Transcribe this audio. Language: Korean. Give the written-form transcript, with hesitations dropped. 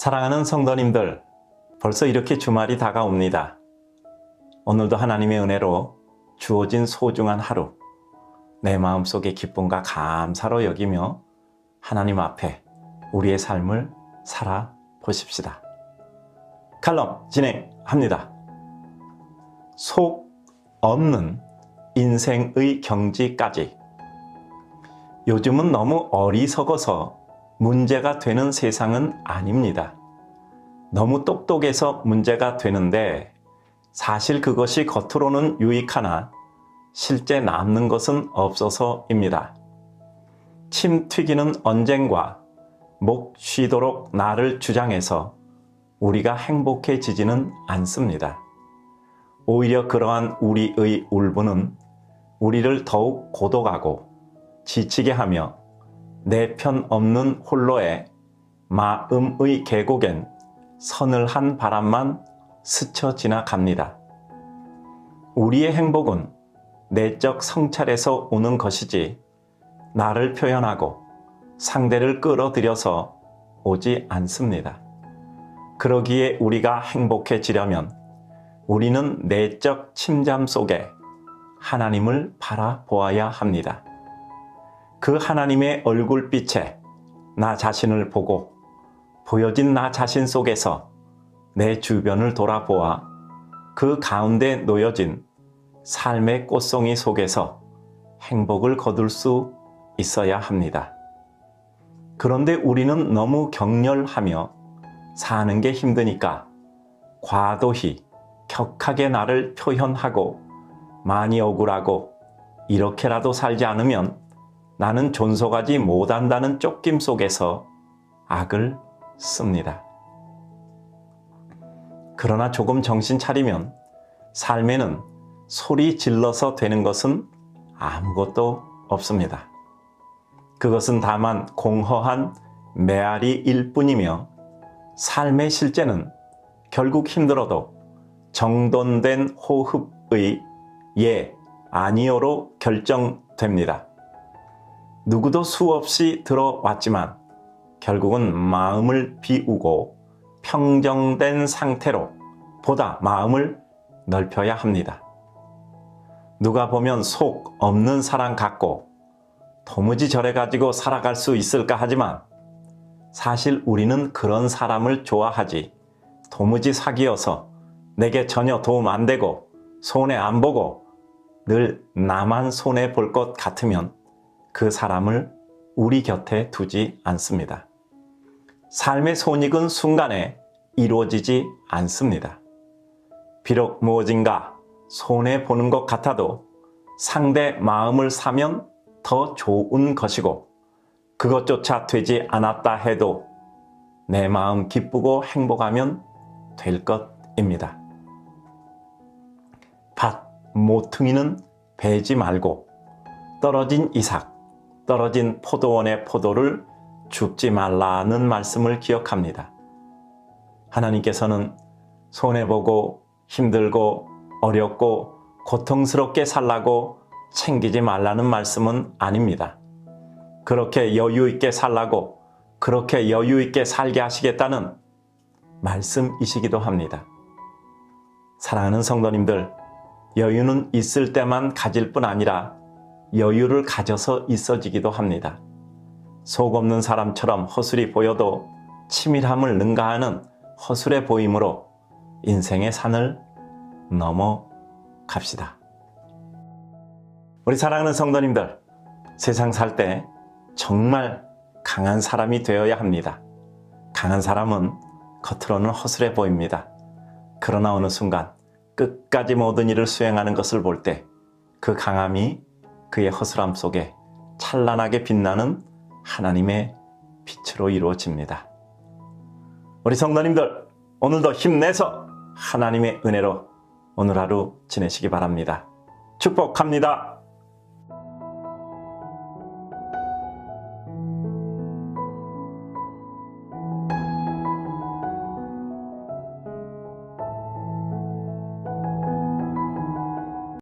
사랑하는 성도님들, 벌써 이렇게 주말이 다가옵니다. 오늘도 하나님의 은혜로 주어진 소중한 하루, 내 마음속의 기쁨과 감사로 여기며 하나님 앞에 우리의 삶을 살아보십시다. 칼럼 진행합니다. 속 없는 인생의 경지까지. 요즘은 너무 어리석어서 문제가 되는 세상은 아닙니다. 너무 똑똑해서 문제가 되는데 사실 그것이 겉으로는 유익하나 실제 남는 것은 없어서입니다. 침 튀기는 언쟁과 목 쉬도록 나를 주장해서 우리가 행복해지지는 않습니다. 오히려 그러한 우리의 울분은 우리를 더욱 고독하고 지치게 하며 내 편 없는 홀로의 마음의 계곡엔 서늘한 바람만 스쳐 지나갑니다. 우리의 행복은 내적 성찰에서 오는 것이지 나를 표현하고 상대를 끌어들여서 오지 않습니다. 그러기에 우리가 행복해지려면 우리는 내적 침잠 속에 하나님을 바라보아야 합니다. 그 하나님의 얼굴빛에 나 자신을 보고 보여진 나 자신 속에서 내 주변을 돌아보아 그 가운데 놓여진 삶의 꽃송이 속에서 행복을 거둘 수 있어야 합니다. 그런데 우리는 너무 격렬하며 사는 게 힘드니까 과도히 격하게 나를 표현하고 많이 억울하고 이렇게라도 살지 않으면 나는 존속하지 못한다는 쫓김 속에서 악을 씁니다. 그러나 조금 정신 차리면 삶에는 소리 질러서 되는 것은 아무것도 없습니다. 그것은 다만 공허한 메아리일 뿐이며 삶의 실제는 결국 힘들어도 정돈된 호흡의 예, 아니요로 결정됩니다. 누구도 수없이 들어왔지만 결국은 마음을 비우고 평정된 상태로 보다 마음을 넓혀야 합니다. 누가 보면 속 없는 사람 같고 도무지 저래가지고 살아갈 수 있을까 하지만 사실 우리는 그런 사람을 좋아하지 도무지 사귀어서 내게 전혀 도움 안 되고 손해 안 보고 늘 나만 손해 볼 것 같으면 그 사람을 우리 곁에 두지 않습니다. 삶의 손익은 순간에 이루어지지 않습니다. 비록 무엇인가 손해보는 것 같아도 상대 마음을 사면 더 좋은 것이고 그것조차 되지 않았다 해도 내 마음 기쁘고 행복하면 될 것입니다. 밭 모퉁이는 베지 말고 떨어진 이삭, 떨어진 포도원의 포도를 줍지 말라는 말씀을 기억합니다. 하나님께서는 손해보고 힘들고 어렵고 고통스럽게 살라고 챙기지 말라는 말씀은 아닙니다. 그렇게 여유 있게 살라고 그렇게 여유 있게 살게 하시겠다는 말씀이시기도 합니다. 사랑하는 성도님들, 여유는 있을 때만 가질 뿐 아니라 여유를 가져서 있어지기도 합니다. 속 없는 사람처럼 허술이 보여도 치밀함을 능가하는 허술해 보임으로 인생의 산을 넘어갑시다. 우리 사랑하는 성도님들, 세상 살 때 정말 강한 사람이 되어야 합니다. 강한 사람은 겉으로는 허술해 보입니다. 그러나 어느 순간 끝까지 모든 일을 수행하는 것을 볼 때 그 강함이 그의 허술함 속에 찬란하게 빛나는 하나님의 빛으로 이루어집니다. 우리 성도님들, 오늘도 힘내서 하나님의 은혜로 오늘 하루 지내시기 바랍니다. 축복합니다.